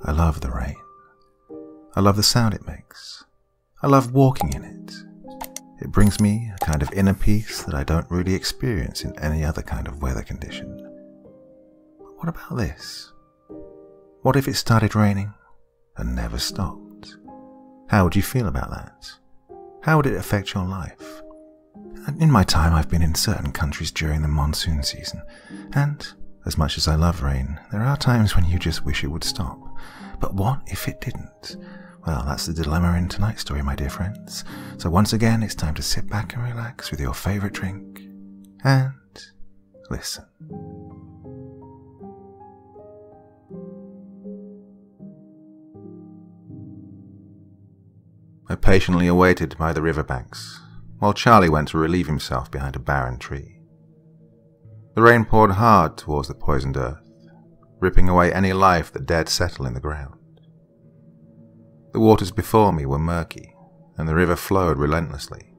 I love the rain. I love the sound it makes. I love walking in it. It brings me a kind of inner peace that I don't really experience in any other kind of weather condition. But what about this? What if it started raining and never stopped? How would you feel about that? How would it affect your life? In my time, I've been in certain countries during the monsoon season, and as much as I love rain, there are times when you just wish it would stop. But what if it didn't? Well, that's the dilemma in tonight's story, my dear friends. So once again, it's time to sit back and relax with your favourite drink and listen. I patiently awaited by the riverbanks, while Charlie went to relieve himself behind a barren tree. The rain poured hard towards the poisoned earth, ripping away any life that dared settle in the ground. The waters before me were murky, and the river flowed relentlessly.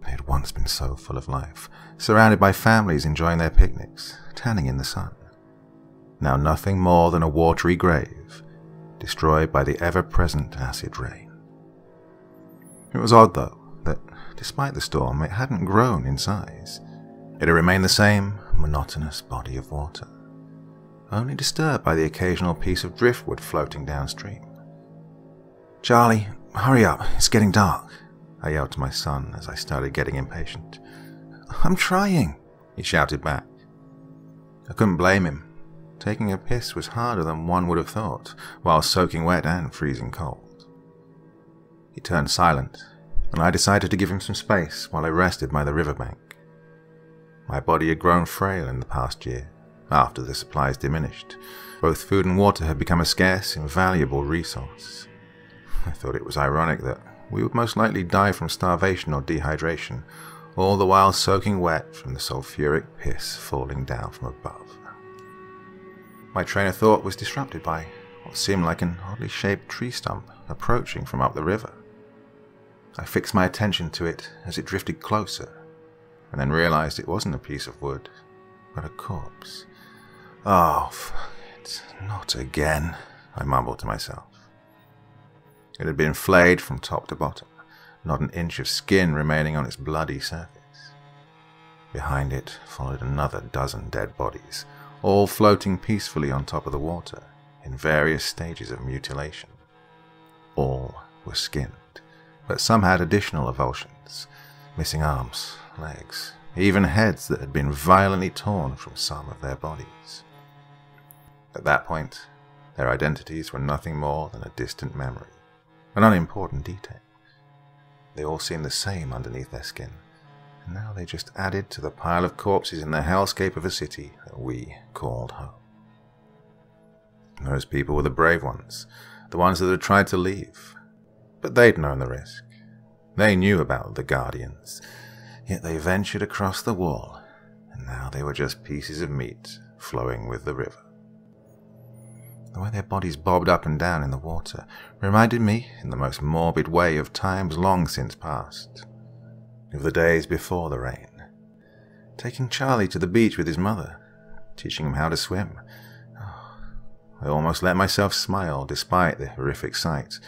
They had once been so full of life, surrounded by families enjoying their picnics, tanning in the sun. Now nothing more than a watery grave, destroyed by the ever-present acid rain. It was odd, though, that despite the storm, it hadn't grown in size. It had remained the same monotonous body of water, only disturbed by the occasional piece of driftwood floating downstream. "Charlie, hurry up, it's getting dark," I yelled to my son as I started getting impatient. "I'm trying," he shouted back. I couldn't blame him. Taking a piss was harder than one would have thought, while soaking wet and freezing cold. He turned silent, and I decided to give him some space while I rested by the riverbank. My body had grown frail in the past year, after the supplies diminished. Both food and water had become a scarce, invaluable resource. I thought it was ironic that we would most likely die from starvation or dehydration, all the while soaking wet from the sulphuric piss falling down from above. My train of thought was disrupted by what seemed like an oddly shaped tree stump approaching from up the river. I fixed my attention to it as it drifted closer, and then realized it wasn't a piece of wood, but a corpse. "Oh, it's not again," I mumbled to myself. It had been flayed from top to bottom, not an inch of skin remaining on its bloody surface. Behind it followed another dozen dead bodies, all floating peacefully on top of the water, in various stages of mutilation. All were skinned, but some had additional avulsions, missing arms, legs, even heads that had been violently torn from some of their bodies. At that point, their identities were nothing more than a distant memory, an unimportant detail. They all seemed the same underneath their skin, and now they just added to the pile of corpses in the hellscape of a city that we called home. Those people were the brave ones, the ones that had tried to leave, but they'd known the risk. They knew about the Guardians, yet they ventured across the wall, and now they were just pieces of meat flowing with the river. The way their bodies bobbed up and down in the water reminded me, in the most morbid way, of times long since past, of the days before the rain. Taking Charlie to the beach with his mother, teaching him how to swim. I almost let myself smile despite the horrific sight,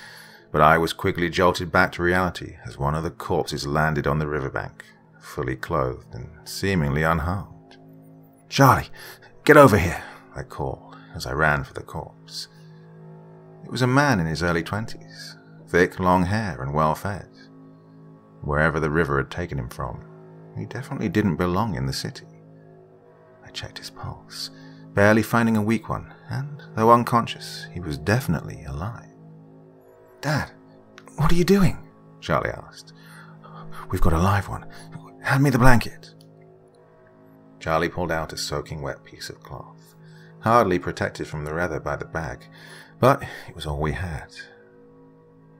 but I was quickly jolted back to reality as one of the corpses landed on the riverbank, fully clothed and seemingly unharmed. "Charlie, get over here," I called as I ran for the corpse. It was a man in his early 20s, thick, long hair and well-fed. Wherever the river had taken him from, he definitely didn't belong in the city. I checked his pulse, barely finding a weak one, and, though unconscious, he was definitely alive. "Dad, what are you doing?" Charlie asked. "We've got a live one. Hand me the blanket." Charlie pulled out a soaking wet piece of cloth, hardly protected from the weather by the bag, but it was all we had.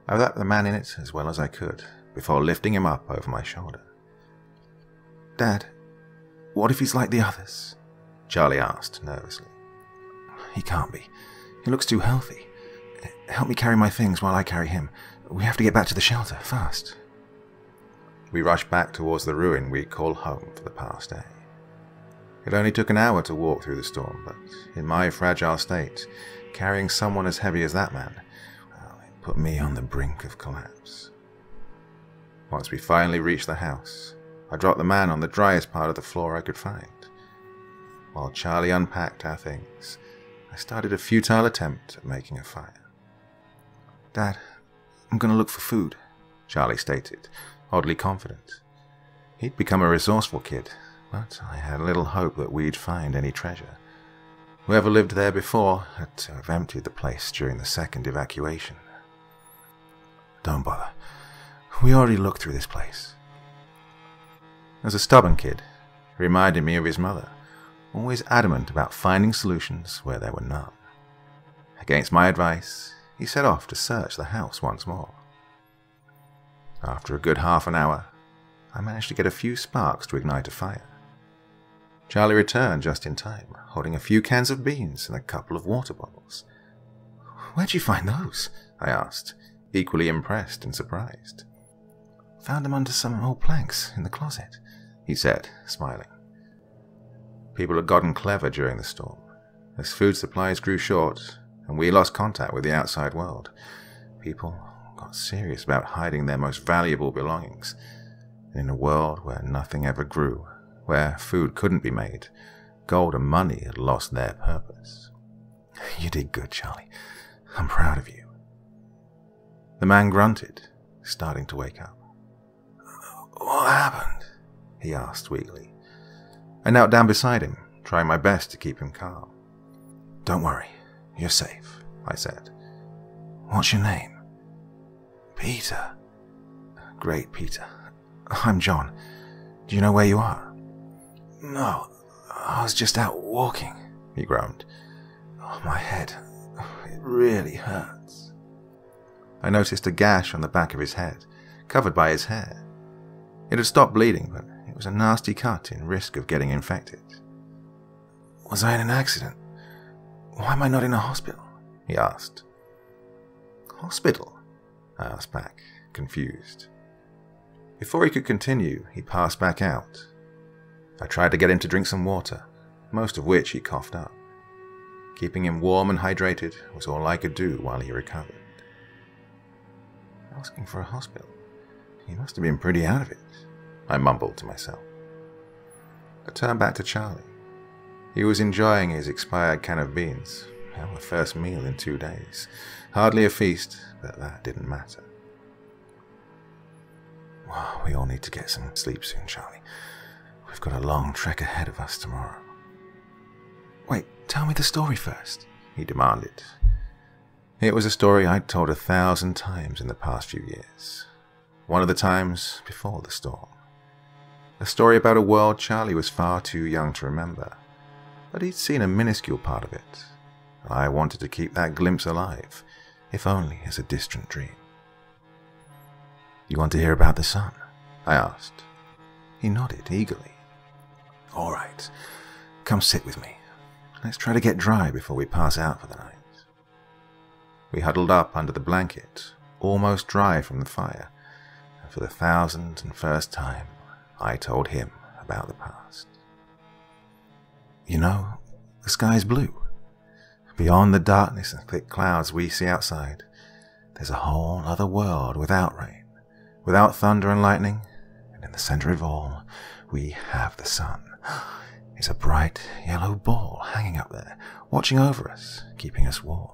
I wrapped the man in it as well as I could, before lifting him up over my shoulder. "Dad, what if he's like the others?" Charlie asked nervously. "He can't be. He looks too healthy. Help me carry my things while I carry him. We have to get back to the shelter, fast." We rushed back towards the ruin we called home for the past day. It only took an hour to walk through the storm, but in my fragile state, carrying someone as heavy as that man, well, it put me on the brink of collapse. Once we finally reached the house, I dropped the man on the driest part of the floor I could find. While Charlie unpacked our things, I started a futile attempt at making a fire. "Dad, I'm going to look for food," Charlie stated, oddly confident. He'd become a resourceful kid, but I had little hope that we'd find any treasure. Whoever lived there before had to have emptied the place during the second evacuation. "Don't bother. We already looked through this place." As a stubborn kid, he reminded me of his mother, always adamant about finding solutions where there were none. Against my advice, he set off to search the house once more. After a good half an hour, I managed to get a few sparks to ignite a fire. Charlie returned just in time, holding a few cans of beans and a couple of water bottles. "Where'd you find those?" I asked, equally impressed and surprised. "Found them under some old planks in the closet," he said, smiling. People had gotten clever during the storm. As food supplies grew short and we lost contact with the outside world, people got serious about hiding their most valuable belongings. And in a world where nothing ever grew, where food couldn't be made, gold and money had lost their purpose. "You did good, Charlie. I'm proud of you." The man grunted, starting to wake up. "What happened?" he asked weakly. I knelt down beside him, trying my best to keep him calm. "Don't worry, you're safe," I said. "What's your name?" "Peter." "Great, Peter. I'm John. Do you know where you are?" "No, I was just out walking," he groaned. "Oh, my head, it really hurts." I noticed a gash on the back of his head, covered by his hair. It had stopped bleeding, but it was a nasty cut in risk of getting infected. "Was I in an accident? Why am I not in a hospital?" he asked. "Hospital?" I asked back, confused. Before he could continue, he passed back out. I tried to get him to drink some water, most of which he coughed up. Keeping him warm and hydrated was all I could do while he recovered. Asking for a hospital? He must have been pretty out of it, I mumbled to myself. I turned back to Charlie. He was enjoying his expired can of beans, our first meal in 2 days. Hardly a feast, but that didn't matter. "Well, we all need to get some sleep soon, Charlie. We've got a long trek ahead of us tomorrow." "Wait, tell me the story first," he demanded. It was a story I'd told 1,000 times in the past few years. One of the times before the storm. A story about a world Charlie was far too young to remember, but he'd seen a minuscule part of it. I wanted to keep that glimpse alive, if only as a distant dream. "You want to hear about the sun?" I asked. He nodded eagerly. "All right, come sit with me. Let's try to get dry before we pass out for the night." We huddled up under the blanket, almost dry from the fire, and for the 1,001st time, I told him about the past. "You know, the sky's blue. Beyond the darkness and thick clouds we see outside, there's a whole other world without rain, without thunder and lightning, and in the center of all, we have the sun. It's a bright yellow ball hanging up there, watching over us, keeping us warm.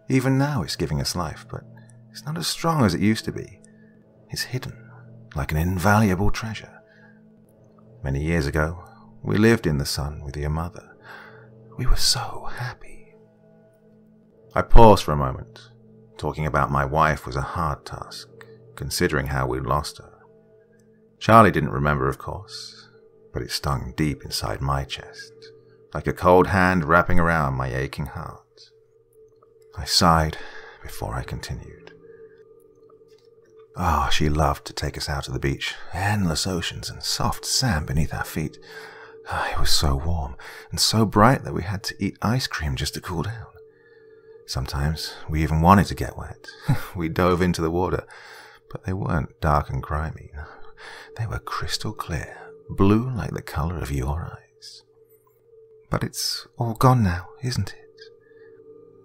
Even now it's giving us life, but it's not as strong as it used to be. It's hidden, like an invaluable treasure. Many years ago, we lived in the sun with your mother. We were so happy." I paused for a moment. Talking about my wife was a hard task, considering how we'd lost her. Charlie didn't remember, of course, but it stung deep inside my chest, like a cold hand wrapping around my aching heart. I sighed before I continued. "Oh, she loved to take us out to the beach, endless oceans and soft sand beneath our feet. It was so warm and so bright that we had to eat ice cream just to cool down. Sometimes we even wanted to get wet. We dove into the water, but they weren't dark and grimy. They were crystal clear, blue like the color of your eyes. But it's all gone now, isn't it?"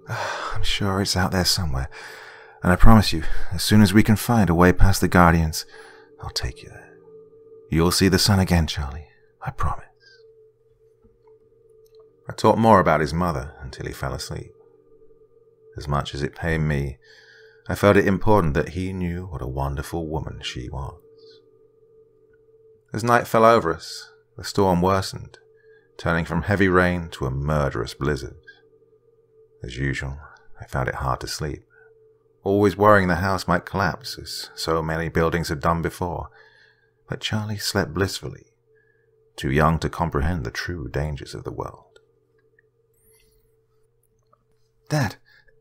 I'm sure it's out there somewhere, and I promise you, as soon as we can find a way past the Guardians, I'll take you there. You'll see the sun again, Charlie, I promise. I talked more about his mother until he fell asleep. As much as it pained me, I felt it important that he knew what a wonderful woman she was. As night fell over us, the storm worsened, turning from heavy rain to a murderous blizzard. As usual, I found it hard to sleep, always worrying the house might collapse, as so many buildings had done before. But Charlie slept blissfully, too young to comprehend the true dangers of the world. Dad,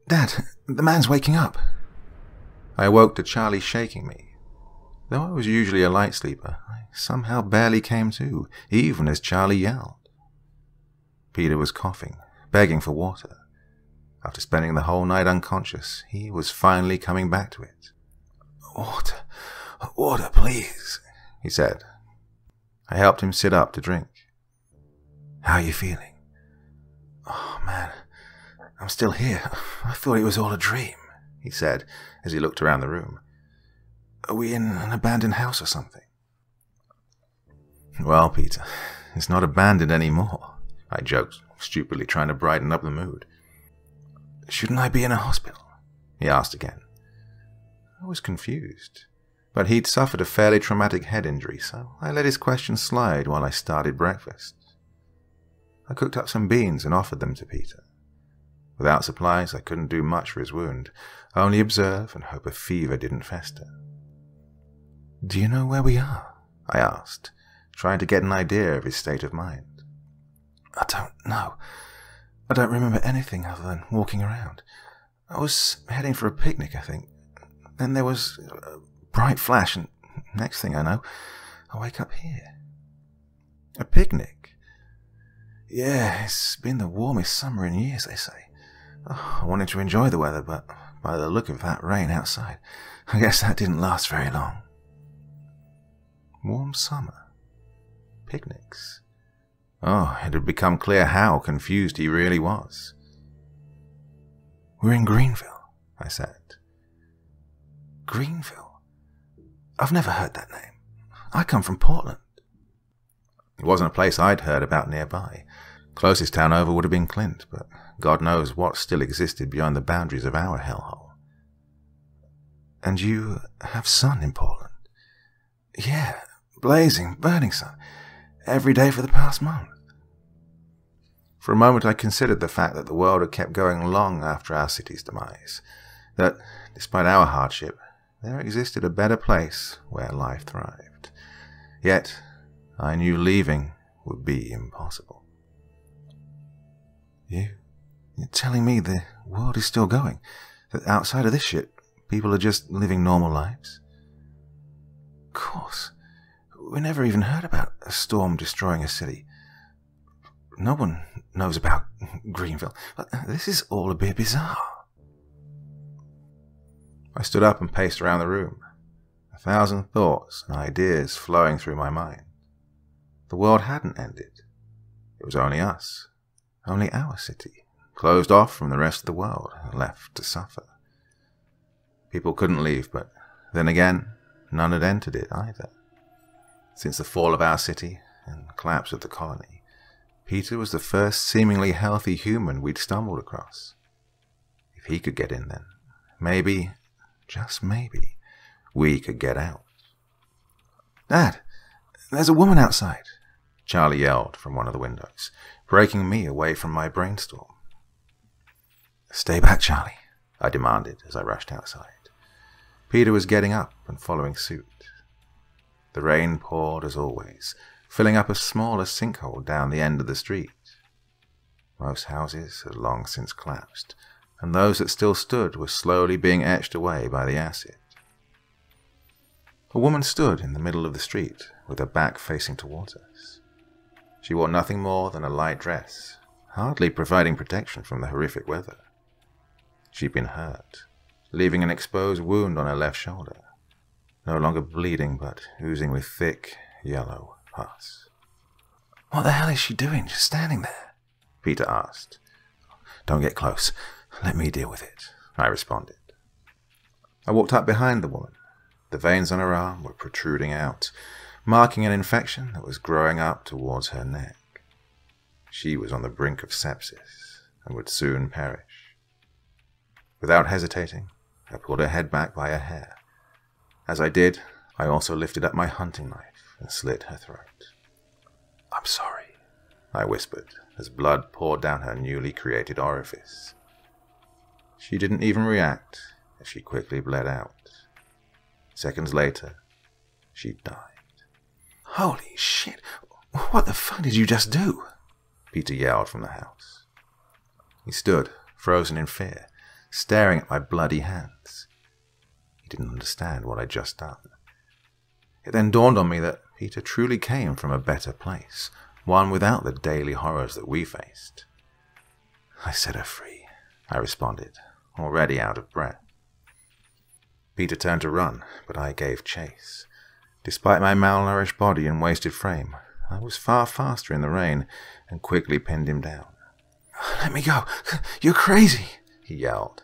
the man's waking up. I awoke to Charlie shaking me. Though I was usually a light sleeper, I somehow barely came to, even as Charlie yelled. Peter was coughing, begging for water. After spending the whole night unconscious, he was finally coming back to it. Water, please, he said. I helped him sit up to drink. How are you feeling? Oh, man, I'm still here. I thought it was all a dream, he said as he looked around the room. Are we in an abandoned house or something? Well, Peter, it's not abandoned anymore, I joked, stupidly trying to brighten up the mood. Shouldn't I be in a hospital? He asked again. I was confused, but he'd suffered a fairly traumatic head injury, so I let his question slide while I started breakfast. I cooked up some beans and offered them to Peter. Without supplies, I couldn't do much for his wound, only observe and hope a fever didn't fester. Do you know where we are? I asked, trying to get an idea of his state of mind. I don't know. I don't remember anything other than walking around. I was heading for a picnic, I think. Then there was a bright flash, and next thing I know, I wake up here. A picnic? Yeah, it's been the warmest summer in years, they say. Oh, I wanted to enjoy the weather, but by the look of that rain outside, I guess that didn't last very long. Warm summer. Picnics. Oh, it had become clear how confused he really was. We're in Greenville, I said. Greenville? I've never heard that name. I come from Portland. It wasn't a place I'd heard about nearby. Closest town over would have been Clint, but God knows what still existed beyond the boundaries of our hellhole. And you have sun in Portland? Yeah, blazing, burning sun. Every day for the past month. For a moment I considered the fact that the world had kept going long after our city's demise, that, despite our hardship, there existed a better place where life thrived. Yet, I knew leaving would be impossible. You're telling me the world is still going? That outside of this shit, people are just living normal lives? Of course. We never even heard about a storm destroying a city. No one knows about Greenville. But this is all a bit bizarre. I stood up and paced around the room, 1,000 thoughts and ideas flowing through my mind. The world hadn't ended. It was only us, only our city, closed off from the rest of the world, left to suffer. People couldn't leave, but then again, none had entered it either. Since the fall of our city and the collapse of the colony, Peter was the first seemingly healthy human we'd stumbled across. If he could get in then, maybe, just maybe, we could get out. Dad, there's a woman outside, Charlie yelled from one of the windows, breaking me away from my brainstorm. Stay back, Charlie, I demanded as I rushed outside. Peter was getting up and following suit. The rain poured as always, filling up as small a sinkhole down the end of the street. Most houses had long since collapsed, and those that still stood were slowly being etched away by the acid. A woman stood in the middle of the street, with her back facing towards us. She wore nothing more than a light dress, hardly providing protection from the horrific weather. She'd been hurt, leaving an exposed wound on her left shoulder, no longer bleeding but oozing with thick, yellow pus. What the hell is she doing, just standing there? Peter asked. Don't get close. Let me deal with it, I responded. I walked up behind the woman. The veins on her arm were protruding out, marking an infection that was growing up towards her neck. She was on the brink of sepsis and would soon perish. Without hesitating, I pulled her head back by a hair. As I did, I also lifted up my hunting knife and slit her throat. "I'm sorry," I whispered as blood poured down her newly created orifice. She didn't even react as she quickly bled out. Seconds later, she died. "Holy shit! What the fuck did you just do?" Peter yelled from the house. He stood, frozen in fear, staring at my bloody hands. He didn't understand what I'd just done. It then dawned on me that Peter truly came from a better place, one without the daily horrors that we faced. "I set her free," I responded, already out of breath. Peter turned to run, but I gave chase. Despite my malnourished body and wasted frame, I was far faster in the rain and quickly pinned him down. "Let me go! You're crazy!" he yelled.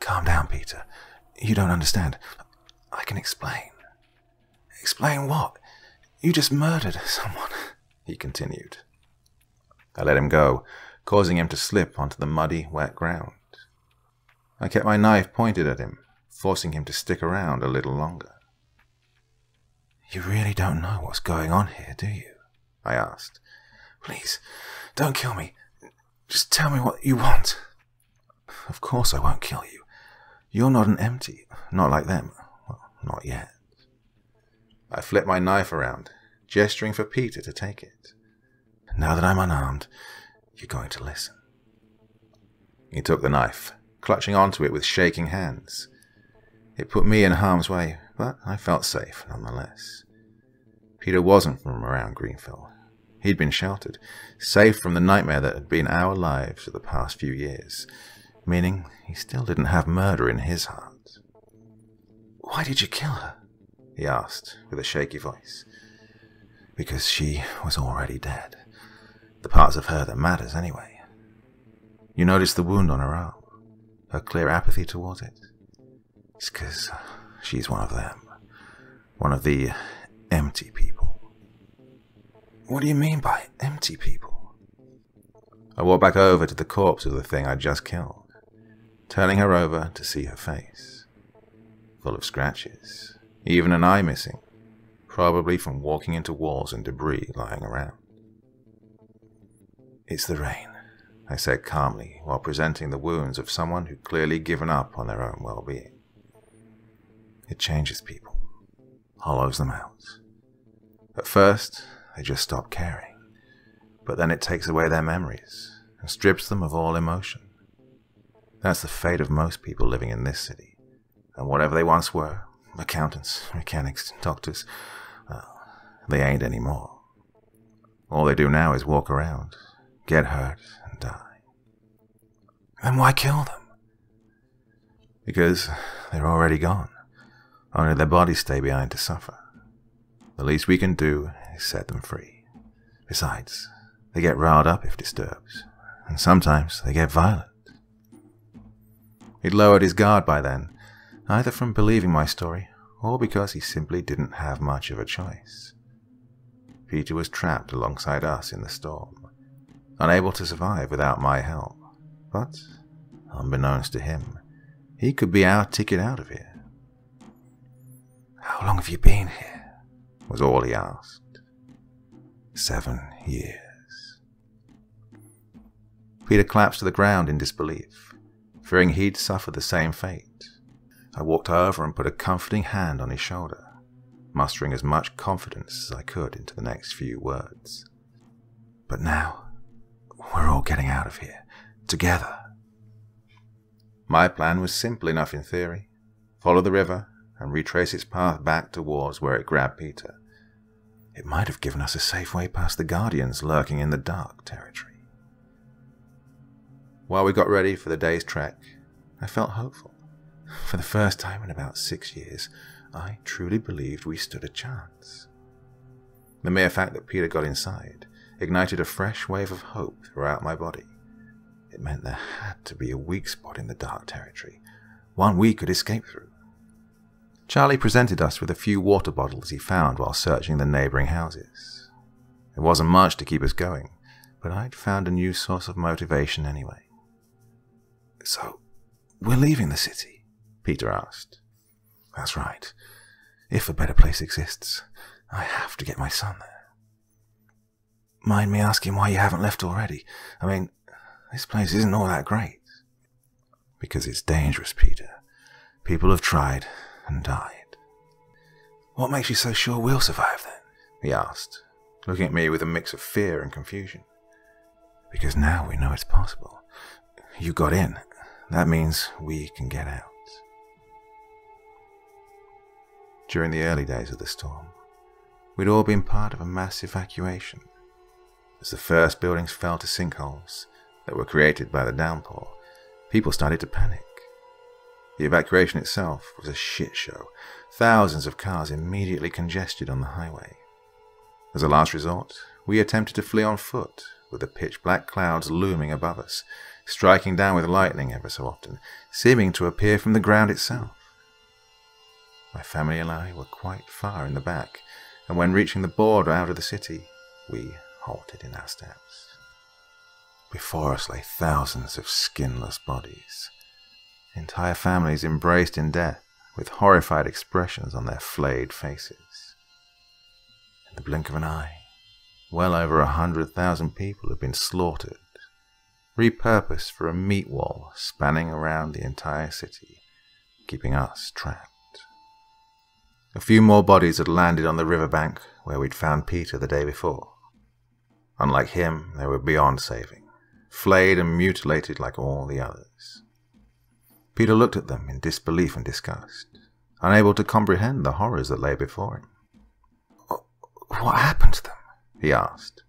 "Calm down, Peter. You don't understand. I can explain." "Explain what? You just murdered someone," he continued. I let him go, causing him to slip onto the muddy, wet ground. I kept my knife pointed at him, forcing him to stick around a little longer. "You really don't know what's going on here, do you?" I asked. "Please, don't kill me. Just tell me what you want." "Of course I won't kill you. You're not an empty, not like them. Well, not yet." I flipped my knife around, gesturing for Peter to take it. "Now that I'm unarmed, you're going to listen." He took the knife, clutching onto it with shaking hands. It put me in harm's way, but I felt safe nonetheless. Peter wasn't from around Greenville. He'd been sheltered, safe from the nightmare that had been our lives for the past few years, meaning he still didn't have murder in his heart. "Why did you kill her?" he asked with a shaky voice. "Because she was already dead. The parts of her that matters anyway. You noticed the wound on her arm, her clear apathy towards it? It's because she's one of them. One of the empty people." "What do you mean by empty people?" I walked back over to the corpse of the thing I'd just killed, turning her over to see her face. Full of scratches, even an eye missing, probably from walking into walls and debris lying around. "It's the rain," I said calmly while presenting the wounds of someone who'd clearly given up on their own well-being. "It changes people, hollows them out. At first, they just stop caring, but then it takes away their memories and strips them of all emotion. That's the fate of most people living in this city, and whatever they once were, accountants, mechanics, doctors, well, they ain't anymore. All they do now is walk around, get hurt, and die." "Then why kill them?" "Because they're already gone. Only their bodies stay behind to suffer. The least we can do is set them free. Besides, they get riled up if disturbed, and sometimes they get violent." He'd lowered his guard by then, either from believing my story or because he simply didn't have much of a choice. Peter was trapped alongside us in the storm, unable to survive without my help, but, unbeknownst to him, he could be our ticket out of here. "How long have you been here?" was all he asked. 7 years. Peter collapsed to the ground in disbelief, fearing he'd suffer the same fate. I walked over and put a comforting hand on his shoulder, mustering as much confidence as I could into the next few words. "But now, we're all getting out of here, together." My plan was simple enough in theory. Follow the river and retrace its path back towards where it grabbed Peter. It might have given us a safe way past the Guardians lurking in the dark territory. While we got ready for the day's trek, I felt hopeful. For the first time in about 6 years, I truly believed we stood a chance. The mere fact that Peter got inside ignited a fresh wave of hope throughout my body. It meant there had to be a weak spot in the dark territory, one we could escape through. Charlie presented us with a few water bottles he found while searching the neighbouring houses. It wasn't much to keep us going, but I'd found a new source of motivation anyway. "So, we're leaving the city?" Peter asked. "That's right. If a better place exists, I have to get my son there." "Mind me asking why you haven't left already? I mean, this place isn't all that great." "Because it's dangerous, Peter. People have tried and died." "What makes you so sure we'll survive then?" he asked, looking at me with a mix of fear and confusion. "Because now we know it's possible. You got in. That means we can get out." During the early days of the storm, we'd all been part of a mass evacuation. As the first buildings fell to sinkholes that were created by the downpour, people started to panic. The evacuation itself was a shit show. Thousands of cars immediately congested on the highway. As a last resort, we attempted to flee on foot, with the pitch-black clouds looming above us, striking down with lightning ever so often, seeming to appear from the ground itself. My family and I were quite far in the back, and when reaching the border out of the city, we halted in our steps. Before us lay thousands of skinless bodies. Entire families embraced in death, with horrified expressions on their flayed faces. In the blink of an eye, well over 100,000 people had been slaughtered, repurposed for a meat wall spanning around the entire city, keeping us trapped. A few more bodies had landed on the riverbank where we'd found Peter the day before. Unlike him, they were beyond saving, flayed and mutilated like all the others. Peter looked at them in disbelief and disgust, unable to comprehend the horrors that lay before him. "What happened to them?" he asked.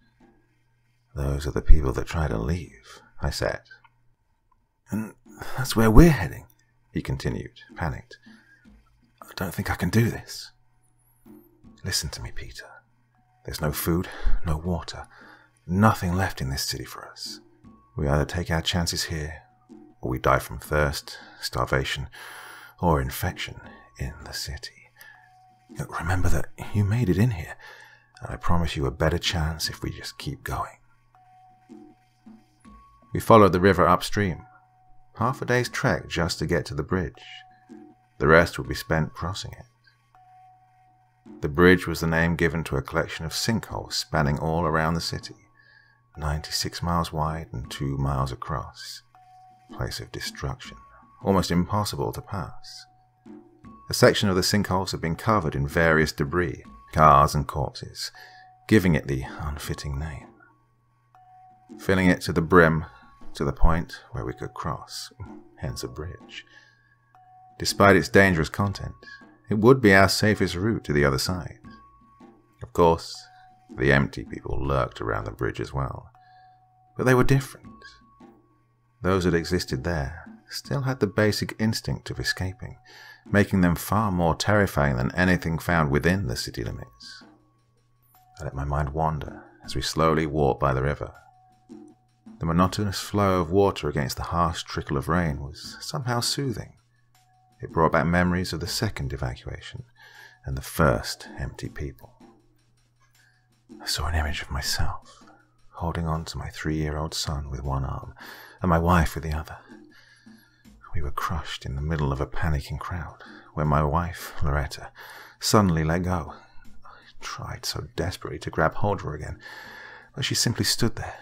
"Those are the people that try to leave," I said. "And that's where we're heading," he continued, panicked. "I don't think I can do this." "Listen to me, Peter. There's no food, no water, nothing left in this city for us. We either take our chances here, or we die from thirst, starvation, or infection in the city. Remember that you made it in here, and I promise you a better chance if we just keep going." We followed the river upstream, half a day's trek just to get to the bridge. The rest would be spent crossing it. The bridge was the name given to a collection of sinkholes spanning all around the city, 96 miles wide and 2 miles across. A place of destruction, almost impossible to pass. A section of the sinkholes had been covered in various debris, cars and corpses, giving it the unfitting name. Filling it to the brim, to the point where we could cross, hence a bridge. Despite its dangerous content, it would be our safest route to the other side. Of course, the empty people lurked around the bridge as well, but they were different. Those that existed there still had the basic instinct of escaping, making them far more terrifying than anything found within the city limits. I let my mind wander as we slowly walked by the river. The monotonous flow of water against the harsh trickle of rain was somehow soothing. It brought back memories of the second evacuation and the first empty people. I saw an image of myself, holding on to my 3-year-old son with one arm and my wife with the other. We were crushed in the middle of a panicking crowd when my wife, Loretta, suddenly let go. I tried so desperately to grab hold of her again, but she simply stood there,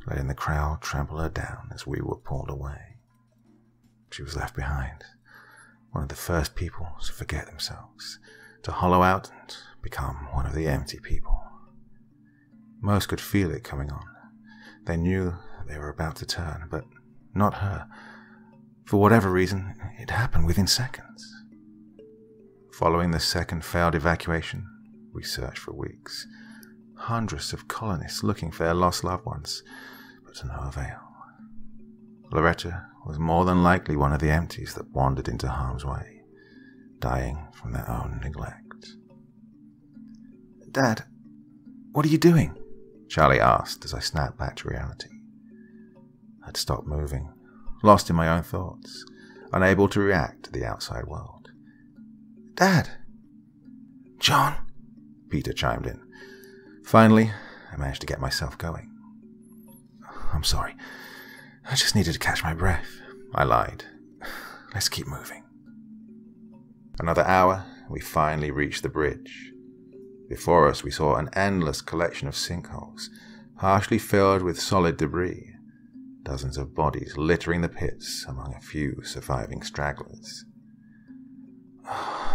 letting the crowd trample her down as we were pulled away. She was left behind, one of the first people to forget themselves, to hollow out and become one of the empty people. Most could feel it coming on. They knew they were about to turn, but not her. For whatever reason, it happened within seconds. Following the second failed evacuation, we searched for weeks. Hundreds of colonists looking for their lost loved ones, but to no avail. Loretta was more than likely one of the empties that wandered into harm's way, dying from their own neglect. "Dad, what are you doing?" Charlie asked as I snapped back to reality. I'd stopped moving, lost in my own thoughts, unable to react to the outside world. "Dad!" "John?" Peter chimed in. Finally, I managed to get myself going. "I'm sorry. I just needed to catch my breath," I lied. "Let's keep moving." Another hour, we finally reached the bridge. Before us, we saw an endless collection of sinkholes, partially filled with solid debris, dozens of bodies littering the pits among a few surviving stragglers.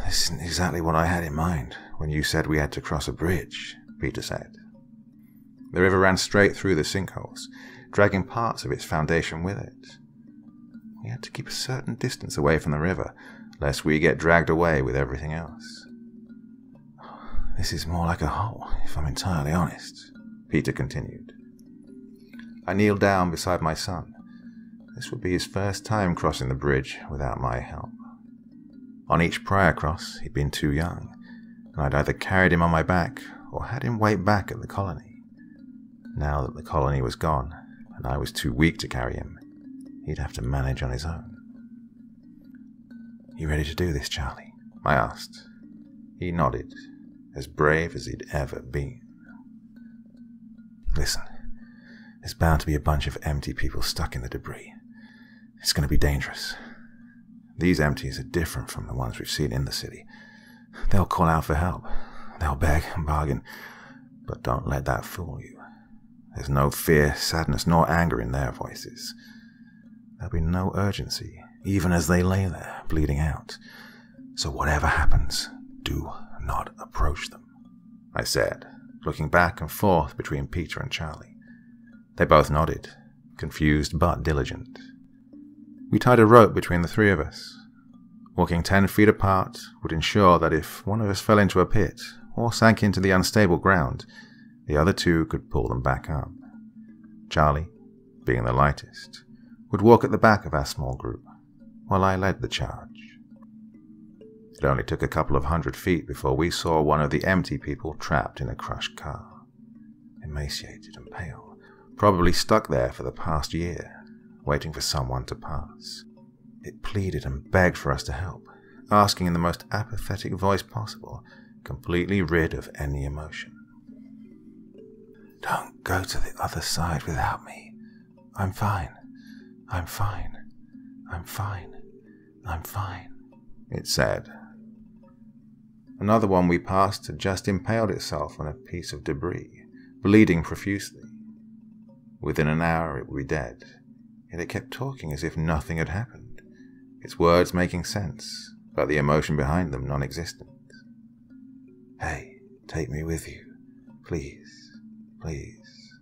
"This isn't exactly what I had in mind when you said we had to cross a bridge," Peter said. The river ran straight through the sinkholes, dragging parts of its foundation with it. We had to keep a certain distance away from the river, lest we get dragged away with everything else. "This is more like a hole, if I'm entirely honest," Peter continued. I kneeled down beside my son. This would be his first time crossing the bridge without my help. On each prior cross, he'd been too young, and I'd either carried him on my back or had him wait back at the colony. Now that the colony was gone, and I was too weak to carry him, he'd have to manage on his own. "You ready to do this, Charlie?" I asked. He nodded, as brave as he'd ever been. "Listen, there's bound to be a bunch of empty people stuck in the debris. It's going to be dangerous. These empties are different from the ones we've seen in the city. They'll call out for help. They'll beg and bargain, but don't let that fool you. There's no fear, sadness, nor anger in their voices. There'll be no urgency, even as they lay there, bleeding out. So whatever happens, do not approach them," I said, looking back and forth between Peter and Charlie. They both nodded, confused but diligent. We tied a rope between the three of us. Walking 10 feet apart would ensure that if one of us fell into a pit or sank into the unstable ground, the other two could pull them back up. Charlie, being the lightest, would walk at the back of our small group, while I led the charge. It only took a couple of 100 feet before we saw one of the empty people trapped in a crushed car, emaciated and pale, probably stuck there for the past year, waiting for someone to pass. It pleaded and begged for us to help, asking in the most apathetic voice possible, completely rid of any emotion. "Don't go to the other side without me. I'm fine. I'm fine. I'm fine. I'm fine," it said. Another one we passed had just impaled itself on a piece of debris, bleeding profusely. Within an hour it would be dead, yet it kept talking as if nothing had happened, its words making sense, but the emotion behind them non-existent. "Hey, take me with you. Please, please,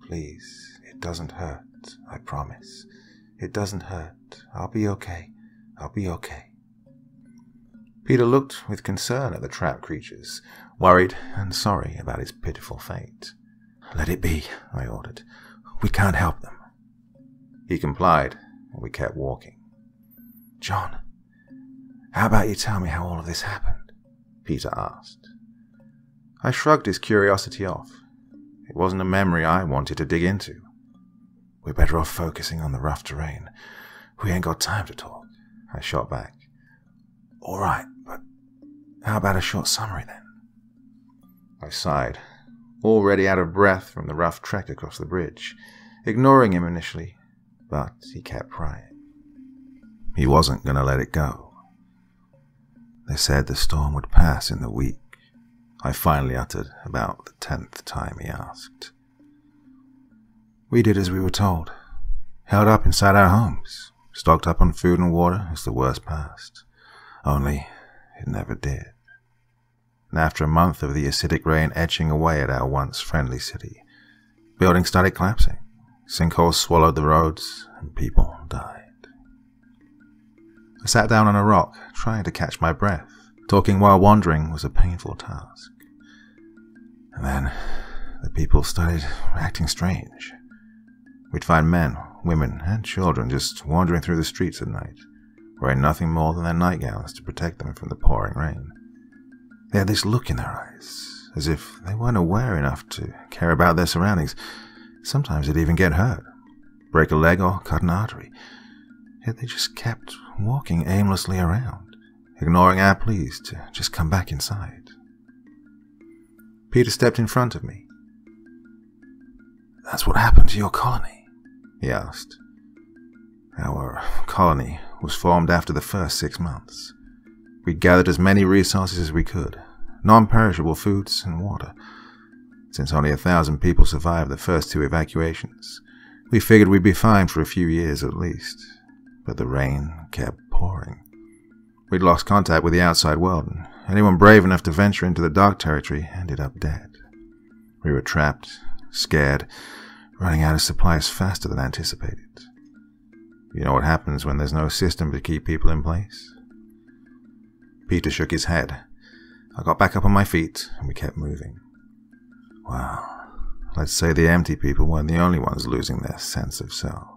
please. It doesn't hurt, I promise. It doesn't hurt. I'll be okay. I'll be okay." Peter looked with concern at the trapped creatures, worried and sorry about his pitiful fate. "Let it be," I ordered. "We can't help them." He complied, and we kept walking. "John, how about you tell me how all of this happened?" Peter asked. I shrugged his curiosity off. It wasn't a memory I wanted to dig into. "We're better off focusing on the rough terrain. We ain't got time to talk," I shot back. "All right, but how about a short summary then?" I sighed, already out of breath from the rough trek across the bridge, ignoring him initially, but he kept prying. He wasn't going to let it go. "They said the storm would pass in the week," I finally uttered about the 10th time he asked. "We did as we were told, held up inside our homes, stocked up on food and water as the worst passed. Only it never did. And after a month of the acidic rain etching away at our once friendly city, buildings started collapsing, sinkholes swallowed the roads, and people died." I sat down on a rock, trying to catch my breath. Talking while wandering was a painful task. And then the people started acting strange. We'd find men, women, and children just wandering through the streets at night, wearing nothing more than their nightgowns to protect them from the pouring rain. They had this look in their eyes, as if they weren't aware enough to care about their surroundings. Sometimes they'd even get hurt. break a leg or cut an artery. Yet they just kept walking aimlessly around, ignoring our pleas to just come back inside. Peter stepped in front of me. "That's what happened to your colony?" he asked. Our colony was formed after the first 6 months. We gathered as many resources as we could, non-perishable foods and water. Since only 1,000 people survived the first 2 evacuations, we figured we'd be fine for a few years at least. But the rain kept pouring. We'd lost contact with the outside world, and anyone brave enough to venture into the dark territory ended up dead. We were trapped, scared, running out of supplies faster than anticipated. You know what happens when there's no system to keep people in place? Peter shook his head. I got back up on my feet, and we kept moving. Well, let's say the empty people weren't the only ones losing their sense of self.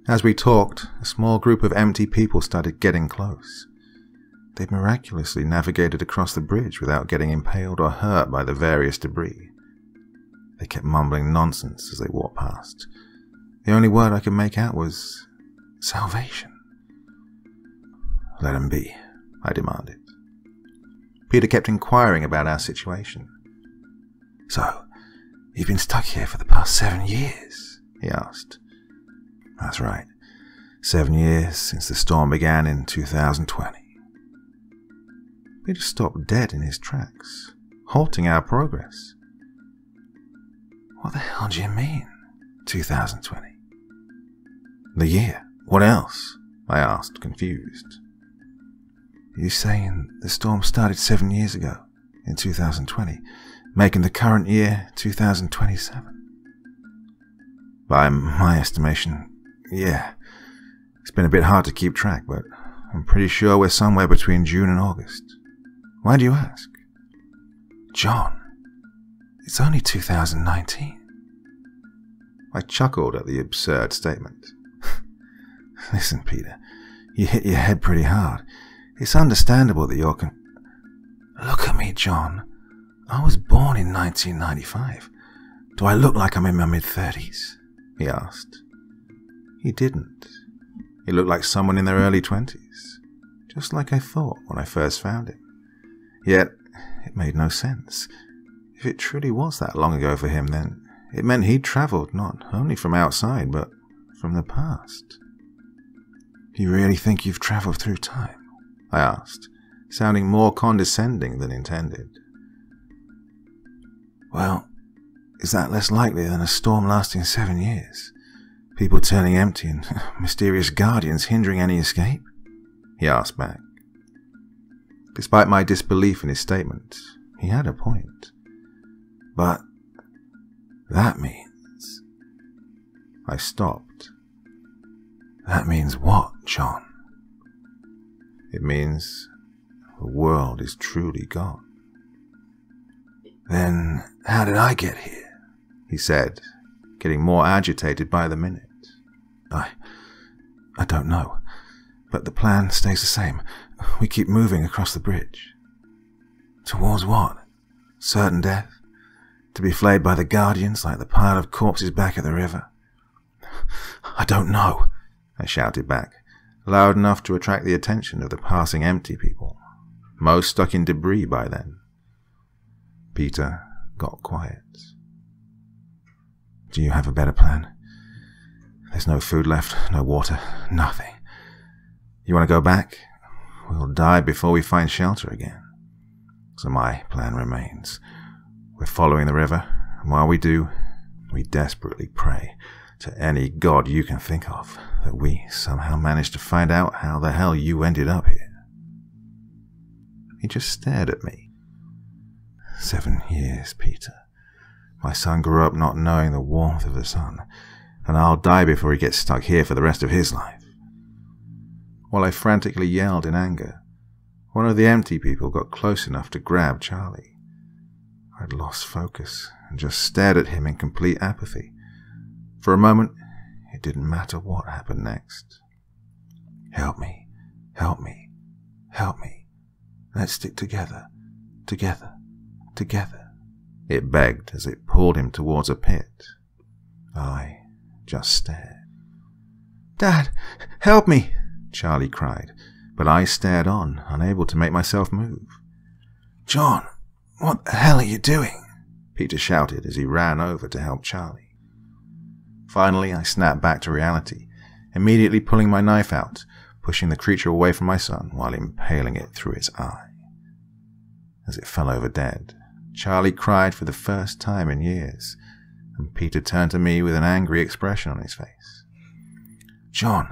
As we talked, a small group of empty people started getting close. They'd miraculously navigated across the bridge without getting impaled or hurt by the various debris. They kept mumbling nonsense as they walked past. The only word I could make out was salvation. "Let 'em be," I demanded. Peter kept inquiring about our situation. "So, you've been stuck here for the past 7 years?" he asked. "That's right. 7 years since the storm began in 2020. Peter stopped dead in his tracks, halting our progress. "What the hell do you mean, 2020? "The year. What else?" I asked, confused. "Are you saying the storm started 7 years ago, in 2020, making the current year 2027? "By my estimation, yeah. It's been a bit hard to keep track, but I'm pretty sure we're somewhere between June and August. Why do you ask?" "John, it's only 2019. I chuckled at the absurd statement. "Listen, Peter, you hit your head pretty hard. It's understandable that you're Look at me, John. I was born in 1995. Do I look like I'm in my mid-30s? He asked. He didn't. He looked like someone in their early 20s, just like I thought when I first found him. Yet, it made no sense. If it truly was that long ago for him, then it meant he'd travelled not only from outside, but from the past. "You really think you've travelled through time?" I asked, sounding more condescending than intended. "Well, is that less likely than a storm lasting 7 years? People turning empty and mysterious guardians hindering any escape?" he asked back. Despite my disbelief in his statement, he had a point. "But that means..." I stopped. "That means what, John?" "It means the world is truly gone." "Then how did I get here?" he said, getting more agitated by the minute. I don't know, but the plan stays the same. We keep moving across the bridge." "Towards what? Certain death? To be flayed by the guardians like the pile of corpses back at the river?" "I don't know," I shouted back, loud enough to attract the attention of the passing empty people, most stuck in debris by then. Peter got quiet. "Do you have a better plan? There's no food left, no water, nothing. You want to go back? We'll die before we find shelter again. So my plan remains. We're following the river, and while we do, we desperately pray to any god you can think of that we somehow manage to find out how the hell you ended up here." He just stared at me. 7 years, Peter. My son grew up not knowing the warmth of the sun, and I'll die before he gets stuck here for the rest of his life. While I frantically yelled in anger, one of the empty people got close enough to grab Charlie. I'd lost focus and just stared at him in complete apathy. For a moment, it didn't matter what happened next. "Help me, help me, help me. Let's stick together, together, together," it begged as it pulled him towards a pit. I just stared. "Dad, help me!" Charlie cried, but I stared on, unable to make myself move. "John, what the hell are you doing?" Peter shouted as he ran over to help Charlie. Finally, I snapped back to reality, immediately pulling my knife out, pushing the creature away from my son while impaling it through its eye. As it fell over dead, Charlie cried for the first time in years, and Peter turned to me with an angry expression on his face. "John,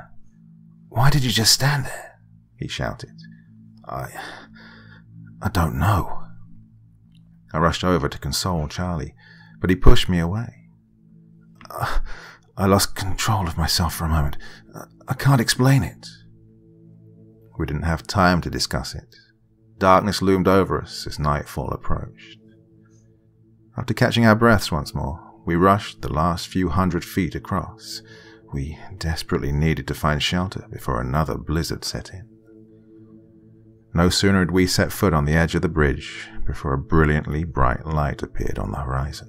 why did you just stand there?" he shouted. I don't know." I rushed over to console Charlie, but he pushed me away. "I lost control of myself for a moment. I can't explain it." We didn't have time to discuss it. Darkness loomed over us as nightfall approached. After catching our breaths once more, we rushed the last few 100 feet across. We desperately needed to find shelter before another blizzard set in. No sooner had we set foot on the edge of the bridge before a brilliantly bright light appeared on the horizon.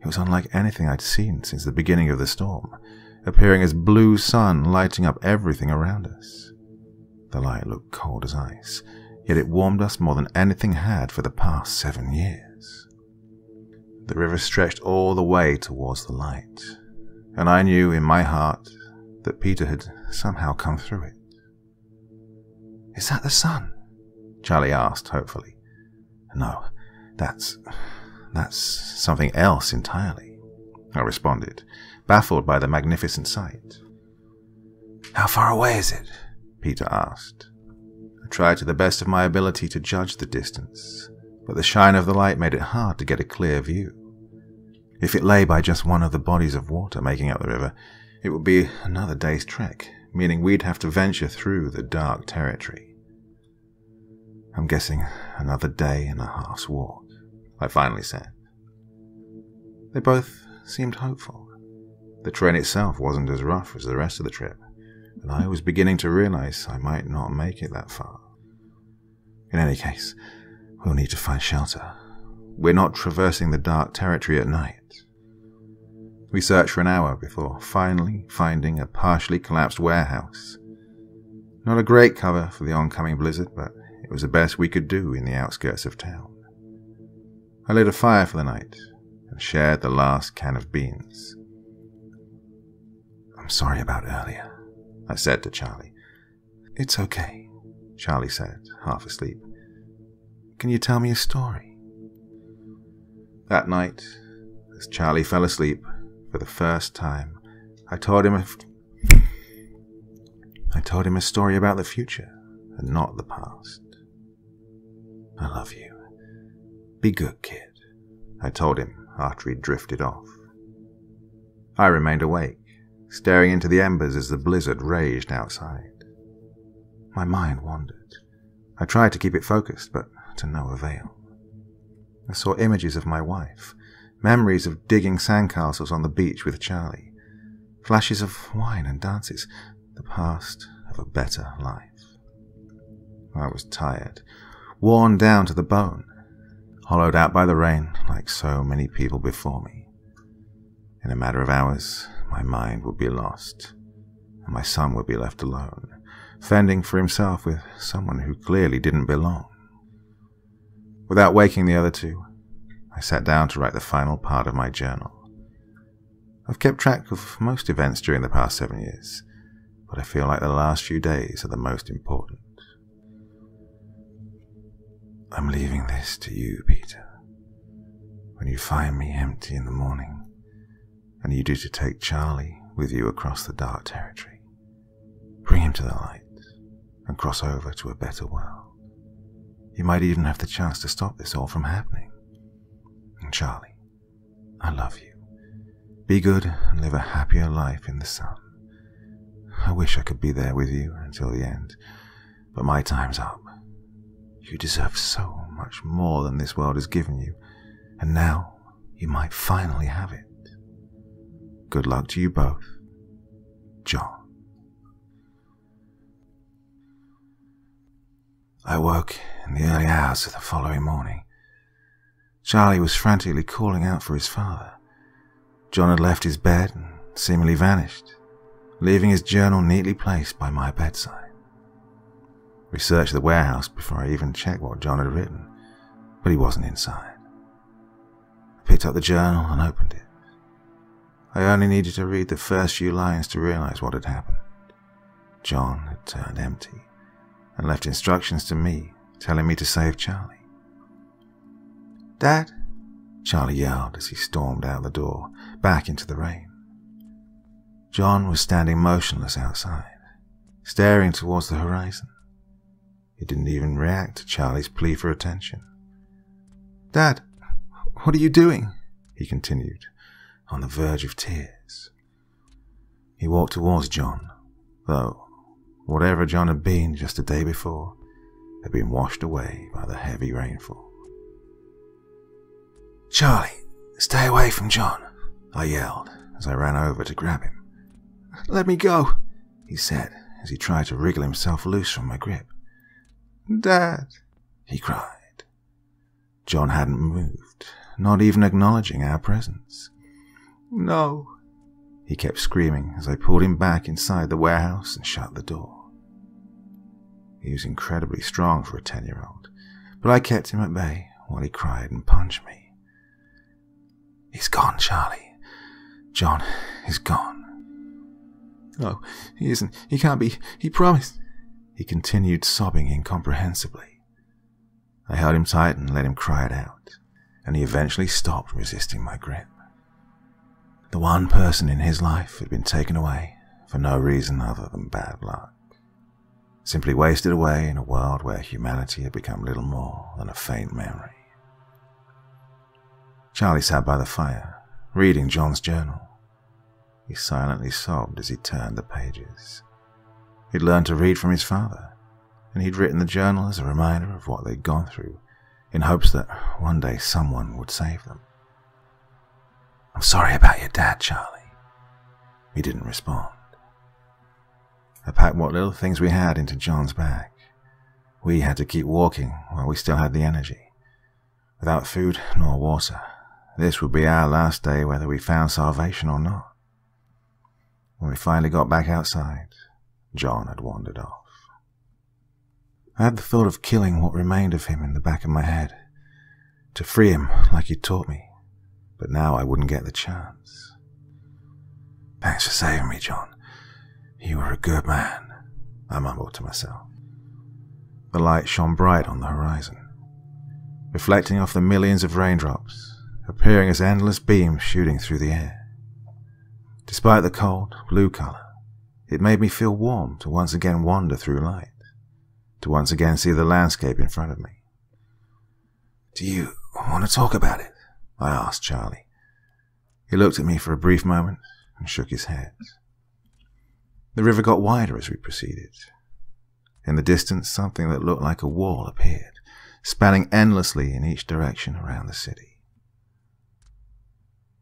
It was unlike anything I'd seen since the beginning of the storm, appearing as blue sun lighting up everything around us. The light looked cold as ice, yet it warmed us more than anything had for the past 7 years. The river stretched all the way towards the light, and I knew in my heart that Peter had somehow come through it. "Is that the sun?" Charlie asked hopefully. "No, that's something else entirely," I responded, baffled by the magnificent sight. "How far away is it?" Peter asked. I tried to the best of my ability to judge the distance, but the shine of the light made it hard to get a clear view. If it lay by just one of the bodies of water making up the river, it would be another day's trek, meaning we'd have to venture through the dark territory. "I'm guessing another day and a half's walk," I finally said. They both seemed hopeful. The train itself wasn't as rough as the rest of the trip, and I was beginning to realize I might not make it that far. In any case, we'll need to find shelter. We're not traversing the dark territory at night. We searched for an hour before finally finding a partially collapsed warehouse. Not a great cover for the oncoming blizzard, but it was the best we could do in the outskirts of town. I lit a fire for the night and shared the last can of beans. "I'm sorry about earlier," I said to Charlie. "It's okay," Charlie said, half asleep. "Can you tell me a story?" That night, as Charlie fell asleep, for the first time, I told him a story about the future and not the past. "I love you. Be good, kid," I told him after he drifted off. I remained awake, staring into the embers as the blizzard raged outside. My mind wandered. I tried to keep it focused, but to no avail. I saw images of my wife, memories of digging sandcastles on the beach with Charlie, flashes of wine and dances, the past of a better life. I was tired, worn down to the bone, hollowed out by the rain like so many people before me. In a matter of hours, my mind would be lost, and my son would be left alone, fending for himself with someone who clearly didn't belong. Without waking the other two, I sat down to write the final part of my journal. I've kept track of most events during the past 7 years, but I feel like the last few days are the most important. I'm leaving this to you, Peter. When you find me empty in the morning, I need you to take Charlie with you across the dark territory. Bring him to the light and cross over to a better world. You might even have the chance to stop this all from happening. And Charlie, I love you. Be good and live a happier life in the sun. I wish I could be there with you until the end, but my time's up. You deserve so much more than this world has given you, and now you might finally have it. Good luck to you both, John. I woke in the early hours of the following morning. Charlie was frantically calling out for his father. John had left his bed and seemingly vanished, leaving his journal neatly placed by my bedside. We searched the warehouse before I even checked what John had written, but he wasn't inside. I picked up the journal and opened it. I only needed to read the first few lines to realize what had happened. John had turned empty and left instructions to me, telling me to save Charlie. "Dad," Charlie yelled as he stormed out the door, back into the rain. John was standing motionless outside, staring towards the horizon. He didn't even react to Charlie's plea for attention. "Dad, what are you doing?" he continued, on the verge of tears. He walked towards John, though whatever John had been just the day before had been washed away by the heavy rainfall. "Charlie, stay away from John," I yelled as I ran over to grab him. "Let me go," he said as he tried to wriggle himself loose from my grip. "Dad," he cried. John hadn't moved, not even acknowledging our presence. "No," he kept screaming as I pulled him back inside the warehouse and shut the door. He was incredibly strong for a 10-year-old, but I kept him at bay while he cried and punched me. "He's gone, Charlie. John is gone." "No, he isn't. He can't be. He promised." He continued sobbing incomprehensibly. I held him tight and let him cry it out, and he eventually stopped resisting my grip. The one person in his life had been taken away for no reason other than bad luck. Simply wasted away in a world where humanity had become little more than a faint memory. Charlie sat by the fire, reading John's journal. He silently sobbed as he turned the pages. He'd learned to read from his father, and he'd written the journal as a reminder of what they'd gone through, in hopes that one day someone would save them. "I'm sorry about your dad, Charlie." He didn't respond. I packed what little things we had into John's bag. We had to keep walking while we still had the energy. Without food nor water, this would be our last day whether we found salvation or not. When we finally got back outside, John had wandered off. I had the thought of killing what remained of him in the back of my head, to free him like he'd taught me, but now I wouldn't get the chance. "Thanks for saving me, John. You were a good man," I mumbled to myself. The light shone bright on the horizon, reflecting off the millions of raindrops, appearing as endless beams shooting through the air. Despite the cold, blue color, it made me feel warm to once again wander through light, to once again see the landscape in front of me. "Do you want to talk about it?" I asked Charlie. He looked at me for a brief moment and shook his head. The river got wider as we proceeded. In the distance, something that looked like a wall appeared, spanning endlessly in each direction around the city.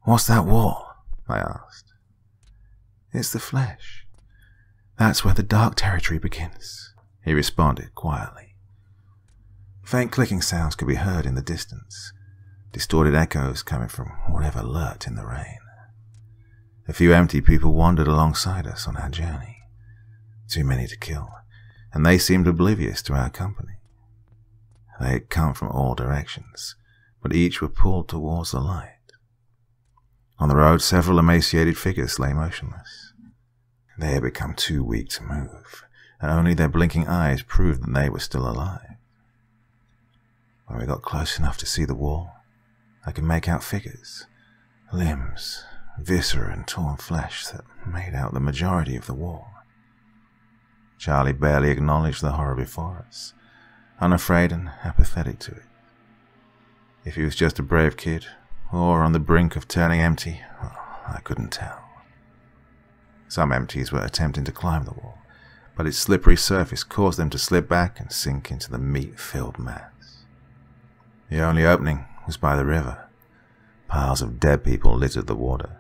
"What's that wall?" I asked. "It's the flesh. That's where the dark territory begins," he responded quietly. Faint clicking sounds could be heard in the distance, distorted echoes coming from whatever lurked in the rain. A few empty people wandered alongside us on our journey, too many to kill, and they seemed oblivious to our company. They had come from all directions, but each were pulled towards the light. On the road, several emaciated figures lay motionless. They had become too weak to move, and only their blinking eyes proved that they were still alive. When we got close enough to see the wall, I could make out figures, limbs, viscera and torn flesh that made out the majority of the wall. Charlie barely acknowledged the horror before us, unafraid and apathetic to it. If he was just a brave kid, or on the brink of turning empty, I couldn't tell. Some empties were attempting to climb the wall, but its slippery surface caused them to slip back and sink into the meat-filled mass. The only opening was by the river. Piles of dead people littered the water,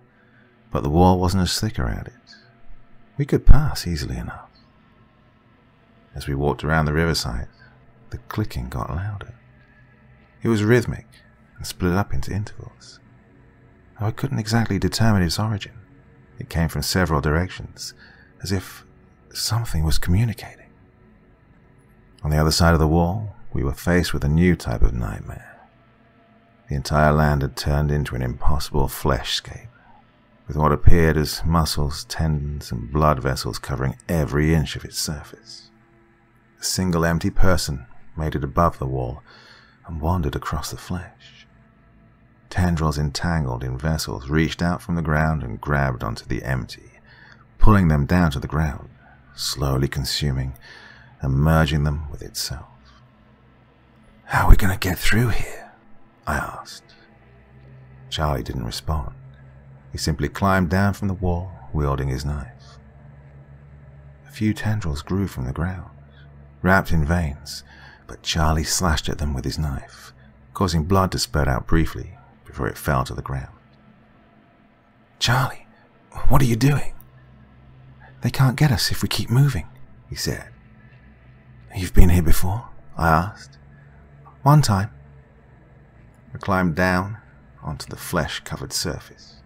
but the wall wasn't as thick around it. We could pass easily enough. As we walked around the riverside, the clicking got louder. It was rhythmic and split up into intervals, though I couldn't exactly determine its origin. It came from several directions, as if something was communicating. On the other side of the wall, we were faced with a new type of nightmare. The entire land had turned into an impossible fleshscape, with what appeared as muscles, tendons, and blood vessels covering every inch of its surface. A single empty person made it above the wall and wandered across the flesh. Tendrils entangled in vessels reached out from the ground and grabbed onto the empty, pulling them down to the ground, slowly consuming and merging them with itself. "How are we going to get through here?" I asked. Charlie didn't respond. He simply climbed down from the wall, wielding his knife. A few tendrils grew from the ground, wrapped in veins, but Charlie slashed at them with his knife, causing blood to spurt out briefly before it fell to the ground. "Charlie, what are you doing?" "They can't get us if we keep moving," he said. "You've been here before?" I asked. "One time." I climbed down onto the flesh-covered surface.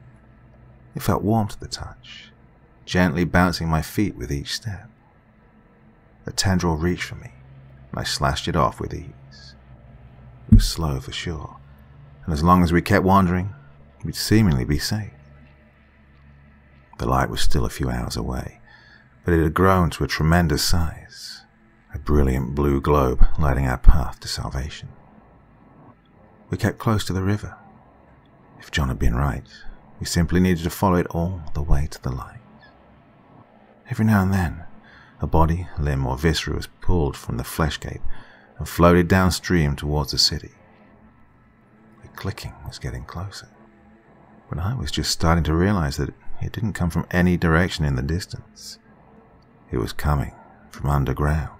It felt warm to the touch, gently bouncing my feet with each step. A tendril reached for me, and I slashed it off with ease. It was slow for sure, and as long as we kept wandering, we'd seemingly be safe. The light was still a few hours away, but it had grown to a tremendous size, a brilliant blue globe lighting our path to salvation. We kept close to the river. If John had been right, we simply needed to follow it all the way to the light. Every now and then, a body, limb, or viscera was pulled from the fleshscape and floated downstream towards the city. The clicking was getting closer, but I was just starting to realize that it didn't come from any direction in the distance. It was coming from underground.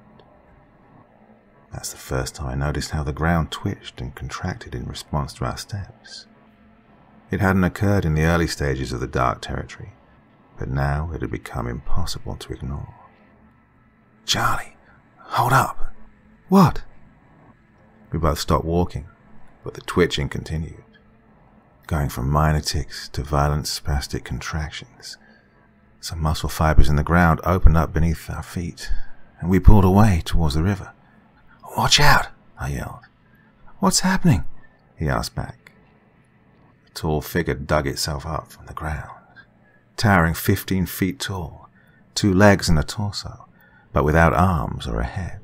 That's the first time I noticed how the ground twitched and contracted in response to our steps. It hadn't occurred in the early stages of the dark territory, but now it had become impossible to ignore. "Charlie, hold up." "What?" We both stopped walking, but the twitching continued, going from minor ticks to violent spastic contractions. Some muscle fibers in the ground opened up beneath our feet, and we pulled away towards the river. "Watch out!" I yelled. "What's happening?" he asked back. A tall figure dug itself up from the ground, towering 15 feet tall, 2 legs and a torso, but without arms or a head.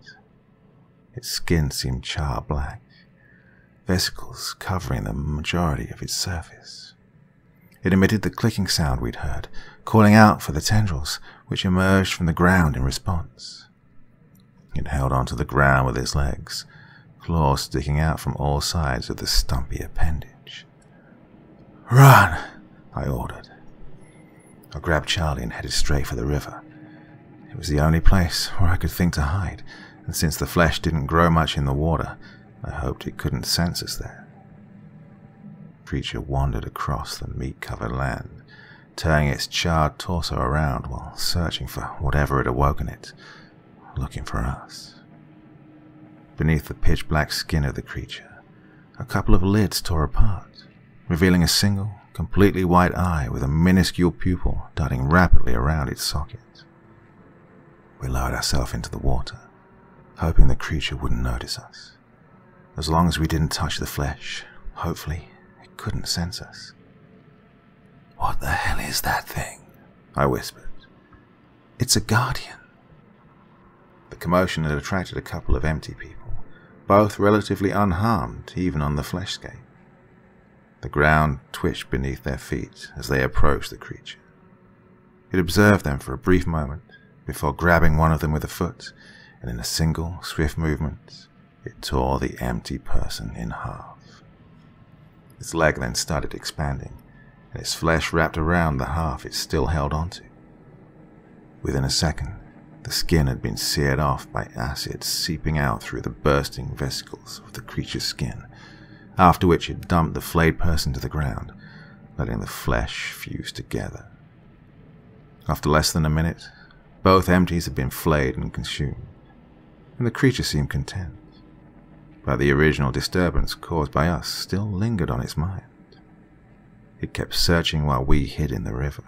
Its skin seemed char black, vesicles covering the majority of its surface. It emitted the clicking sound we'd heard, calling out for the tendrils, which emerged from the ground in response. It held onto the ground with its legs, claws sticking out from all sides of the stumpy appendage. "Run!" I ordered. I grabbed Charlie and headed straight for the river. It was the only place where I could think to hide, and since the flesh didn't grow much in the water, I hoped it couldn't sense us there. The creature wandered across the meat-covered land, turning its charred torso around while searching for whatever had awoken it, looking for us. Beneath the pitch-black skin of the creature, a couple of lids tore apart, revealing a single, completely white eye with a minuscule pupil darting rapidly around its socket. We lowered ourselves into the water, hoping the creature wouldn't notice us. As long as we didn't touch the flesh, hopefully it couldn't sense us. "What the hell is that thing?" I whispered. "It's a guardian." The commotion had attracted a couple of empty people, both relatively unharmed even on the fleshscape. The ground twitched beneath their feet as they approached the creature. It observed them for a brief moment before grabbing one of them with a foot, and in a single, swift movement, it tore the empty person in half. Its leg then started expanding, and its flesh wrapped around the half it still held onto. Within a second, the skin had been seared off by acid seeping out through the bursting vesicles of the creature's skin, after which it dumped the flayed person to the ground, letting the flesh fuse together. After less than a minute, both empties had been flayed and consumed, and the creature seemed content, but the original disturbance caused by us still lingered on its mind. It kept searching while we hid in the river,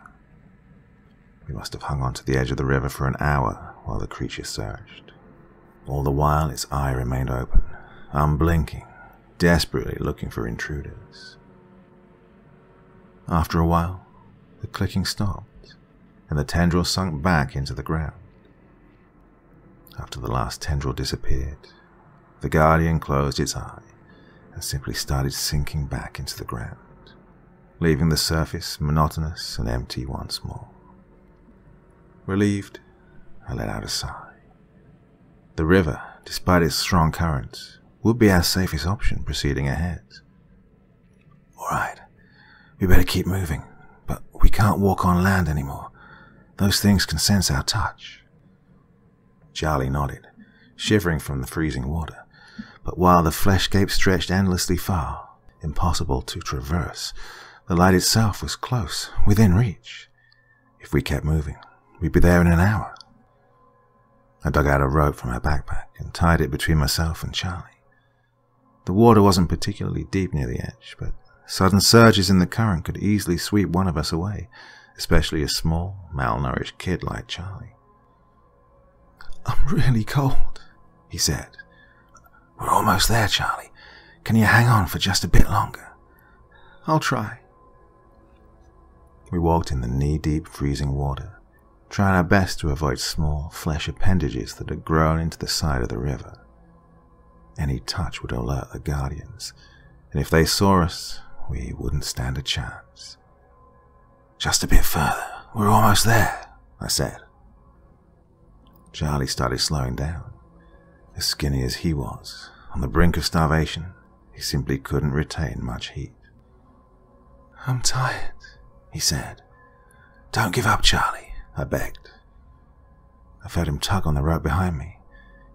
We must have hung onto the edge of the river for an hour while the creature surged. All the while its eye remained open, unblinking, desperately looking for intruders. After a while, the clicking stopped, and the tendril sunk back into the ground. After the last tendril disappeared, the guardian closed its eye and simply started sinking back into the ground, leaving the surface monotonous and empty once more. Relieved, I let out a sigh. The river, despite its strong current, would be our safest option proceeding ahead. "All right, we better keep moving, but we can't walk on land anymore. Those things can sense our touch." Charlie nodded, shivering from the freezing water, but while the fleshscape stretched endlessly far, impossible to traverse, the light itself was close, within reach. If we kept moving, we'd be there in an hour. I dug out a rope from my backpack and tied it between myself and Charlie. The water wasn't particularly deep near the edge, but sudden surges in the current could easily sweep one of us away, especially a small, malnourished kid like Charlie. "I'm really cold," he said. "We're almost there, Charlie. Can you hang on for just a bit longer?" "I'll try." We walked in the knee-deep freezing water, trying our best to avoid small flesh appendages that had grown into the side of the river. Any touch would alert the guardians, and if they saw us, we wouldn't stand a chance. "Just a bit further. We're almost there," I said. Charlie started slowing down. As skinny as he was, on the brink of starvation, he simply couldn't retain much heat. "I'm tired," he said. "Don't give up, Charlie," I begged. I felt him tug on the rope behind me.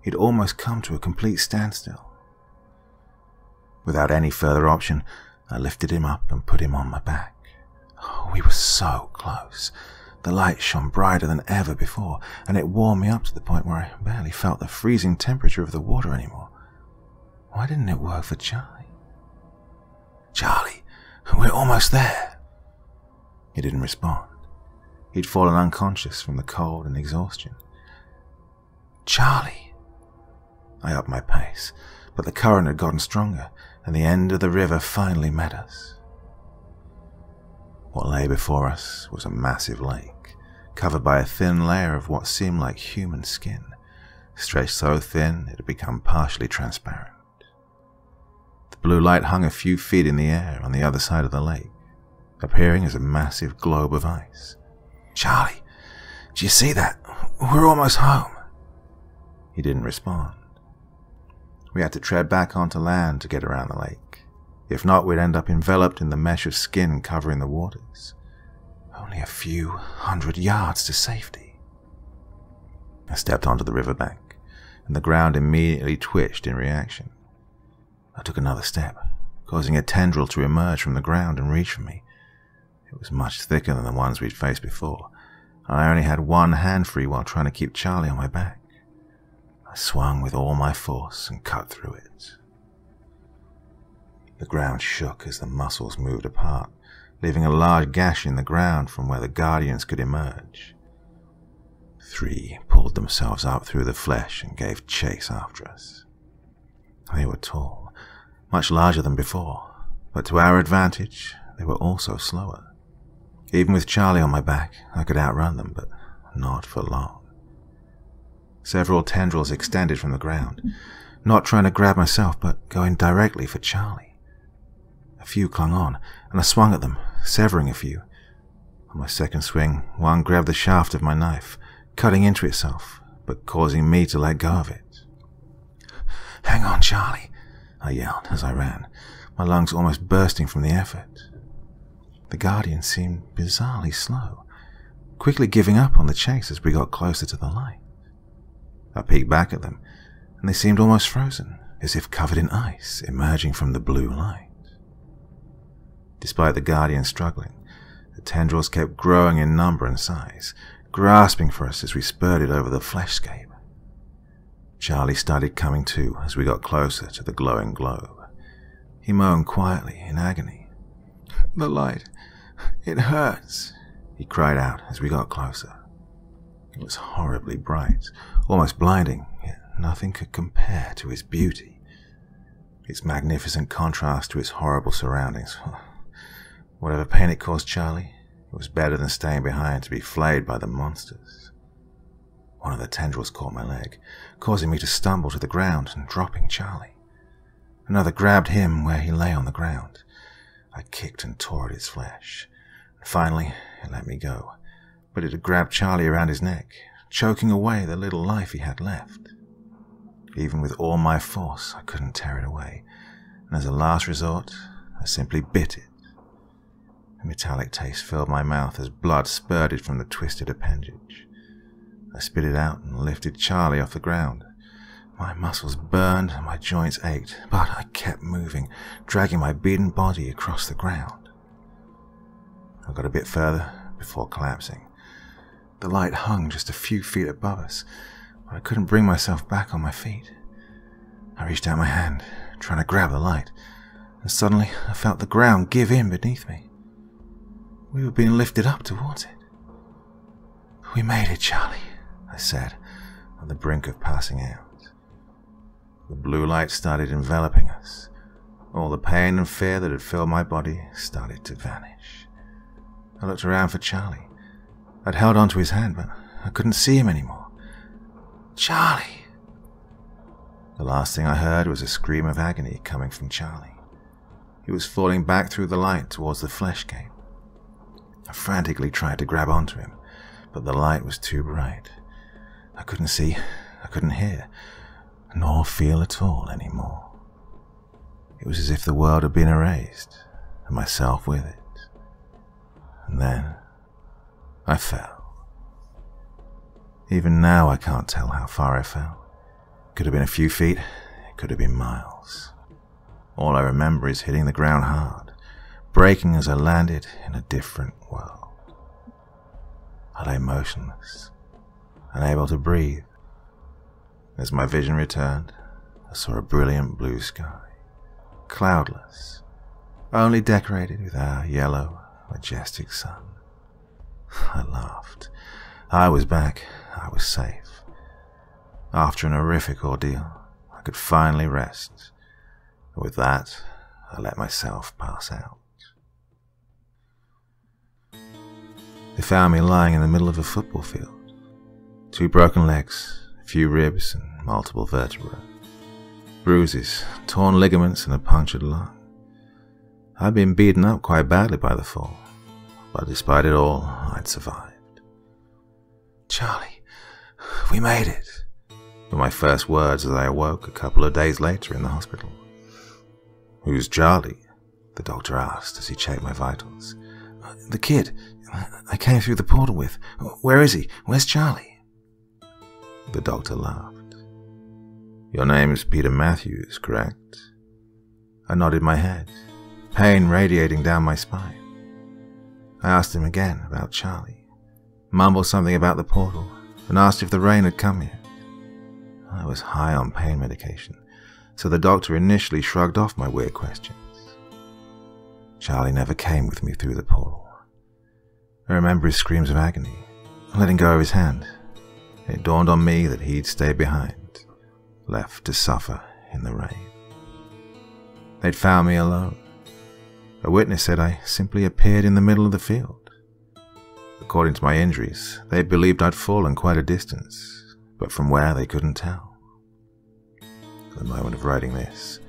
He'd almost come to a complete standstill. Without any further option, I lifted him up and put him on my back. Oh, we were so close. The light shone brighter than ever before, and it warmed me up to the point where I barely felt the freezing temperature of the water anymore. Why didn't it work for Charlie? "Charlie, we're almost there." He didn't respond. He'd fallen unconscious from the cold and exhaustion. "Charlie." I upped my pace, but the current had gotten stronger, and the end of the river finally met us. What lay before us was a massive lake, covered by a thin layer of what seemed like human skin, stretched so thin it had become partially transparent. The blue light hung a few feet in the air on the other side of the lake, appearing as a massive globe of ice. "Charlie, do you see that? We're almost home." He didn't respond. We had to tread back onto land to get around the lake. If not, we'd end up enveloped in the mesh of skin covering the waters. Only a few 100 yards to safety. I stepped onto the riverbank, and the ground immediately twitched in reaction. I took another step, causing a tendril to emerge from the ground and reach for me. It was much thicker than the ones we'd faced before, and I only had one hand free while trying to keep Charlie on my back. I swung with all my force and cut through it. The ground shook as the muscles moved apart, leaving a large gash in the ground from where the guardians could emerge. 3 pulled themselves up through the flesh and gave chase after us. They were tall, much larger than before, but to our advantage, they were also slower. Even with Charlie on my back, I could outrun them, but not for long. Several tendrils extended from the ground, not trying to grab myself, but going directly for Charlie. A few clung on, and I swung at them, severing a few. On my second swing, one grabbed the shaft of my knife, cutting into itself, but causing me to let go of it. "Hang on, Charlie," I yelled as I ran, my lungs almost bursting from the effort. The guardian seemed bizarrely slow, quickly giving up on the chase as we got closer to the light. I peeked back at them, and they seemed almost frozen, as if covered in ice, emerging from the blue light. Despite the guardian struggling, the tendrils kept growing in number and size, grasping for us as we spurted over the fleshscape. Charlie started coming to as we got closer to the glowing globe. He moaned quietly in agony. "The light, it hurts," he cried out as we got closer. It was horribly bright, almost blinding, yet nothing could compare to its beauty. Its magnificent contrast to its horrible surroundings. Whatever pain it caused Charlie, it was better than staying behind to be flayed by the monsters. One of the tendrils caught my leg, causing me to stumble to the ground and dropping Charlie. Another grabbed him where he lay on the ground. I kicked and tore at its flesh. And finally, it let me go, but it had grabbed Charlie around his neck, choking away the little life he had left. Even with all my force, I couldn't tear it away, and as a last resort, I simply bit it. A metallic taste filled my mouth as blood spurted from the twisted appendage. I spit it out and lifted Charlie off the ground. My muscles burned and my joints ached, but I kept moving, dragging my beaten body across the ground. I got a bit further before collapsing. The light hung just a few feet above us, but I couldn't bring myself back on my feet. I reached out my hand, trying to grab the light, and suddenly I felt the ground give in beneath me. We were being lifted up towards it. "We made it, Charlie," I said, on the brink of passing out. The blue light started enveloping us. All the pain and fear that had filled my body started to vanish. I looked around for Charlie. I'd held onto his hand, but I couldn't see him anymore. "Charlie!" The last thing I heard was a scream of agony coming from Charlie. He was falling back through the light towards the flesh gate. I frantically tried to grab onto him, but the light was too bright. I couldn't see, I couldn't hear, nor feel at all anymore. It was as if the world had been erased, and myself with it. And then I fell. Even now I can't tell how far I fell. It could have been a few feet, it could have been miles. All I remember is hitting the ground hard, breaking as I landed in a different world. I lay motionless, unable to breathe. As my vision returned, I saw a brilliant blue sky, cloudless, only decorated with our yellow, majestic sun. I laughed. I was back. I was safe. After an horrific ordeal, I could finally rest. And with that, I let myself pass out. They found me lying in the middle of a football field. 2 broken legs, a few ribs, and multiple vertebrae. Bruises, torn ligaments, and a punctured lung. I'd been beaten up quite badly by the fall, but despite it all, I'd survived. "Charlie, we made it," were my first words as I awoke a couple of days later in the hospital. "Who's Charlie?" the doctor asked as he checked my vitals. "The kid I came through the portal with. Where is he? Where's Charlie?" The doctor laughed. "Your name's Peter Matthews, correct?" I nodded my head, pain radiating down my spine. I asked him again about Charlie, mumbled something about the portal, and asked if the rain had come yet. I was high on pain medication, so the doctor initially shrugged off my weird questions. Charlie never came with me through the portal. I remember his screams of agony, letting go of his hand. It dawned on me that he'd stayed behind, left to suffer in the rain. They'd found me alone. A witness said I simply appeared in the middle of the field. According to my injuries, they believed I'd fallen quite a distance, but from where they couldn't tell. At the moment of writing this,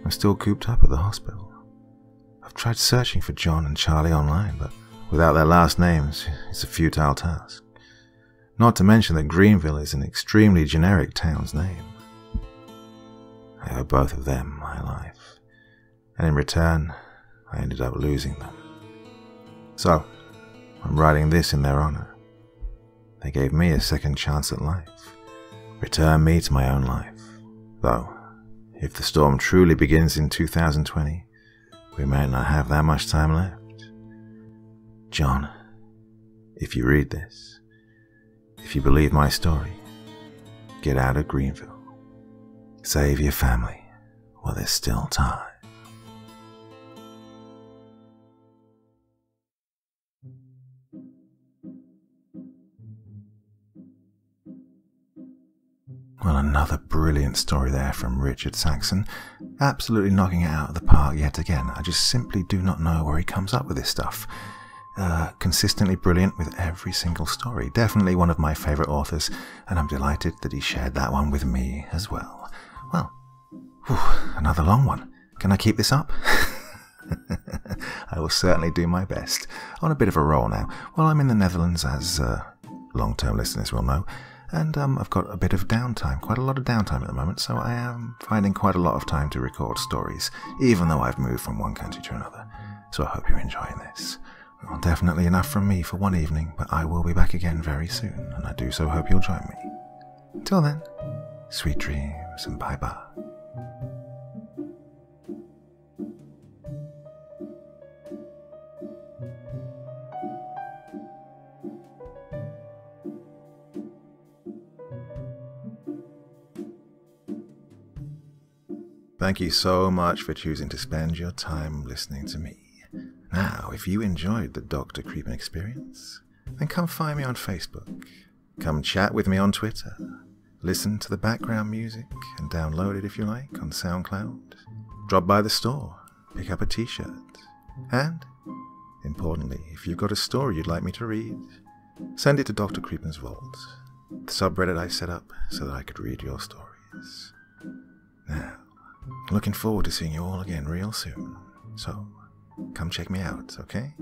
I'm still cooped up at the hospital. I've tried searching for John and Charlie online, but without their last names, it's a futile task. Not to mention that Greenville is an extremely generic town's name. I owe both of them my life, and in return, I ended up losing them. So, I'm writing this in their honor. They gave me a second chance at life, returned me to my own life. Though, if the storm truly begins in 2020, we may not have that much time left. John, if you read this, if you believe my story, get out of Greenville. Save your family while there's still time. Well, another brilliant story there from Richard Saxon. Absolutely knocking it out of the park yet again. I just simply do not know where he comes up with this stuff. Consistently brilliant with every single story. Definitely one of my favourite authors, and I'm delighted that he shared that one with me as well. Well, another long one. Can I keep this up? I will certainly do my best. On a bit of a roll now. Well, I'm in the Netherlands, as long-term listeners will know, and I've got a bit of downtime, quite a lot of downtime at the moment, so I am finding quite a lot of time to record stories, even though I've moved from one country to another. So I hope you're enjoying this. Well, definitely enough from me for one evening, but I will be back again very soon, and I do so hope you'll join me. Till then, sweet dreams and bye-bye. Thank you so much for choosing to spend your time listening to me. Now, if you enjoyed the Dr. Creepin experience, then come find me on Facebook. Come chat with me on Twitter. Listen to the background music and download it if you like on SoundCloud. Drop by the store, pick up a t-shirt. And, importantly, if you've got a story you'd like me to read, send it to Dr. Creepin's Vault, the subreddit I set up so that I could read your stories. Now, looking forward to seeing you all again real soon. So, come check me out, okay?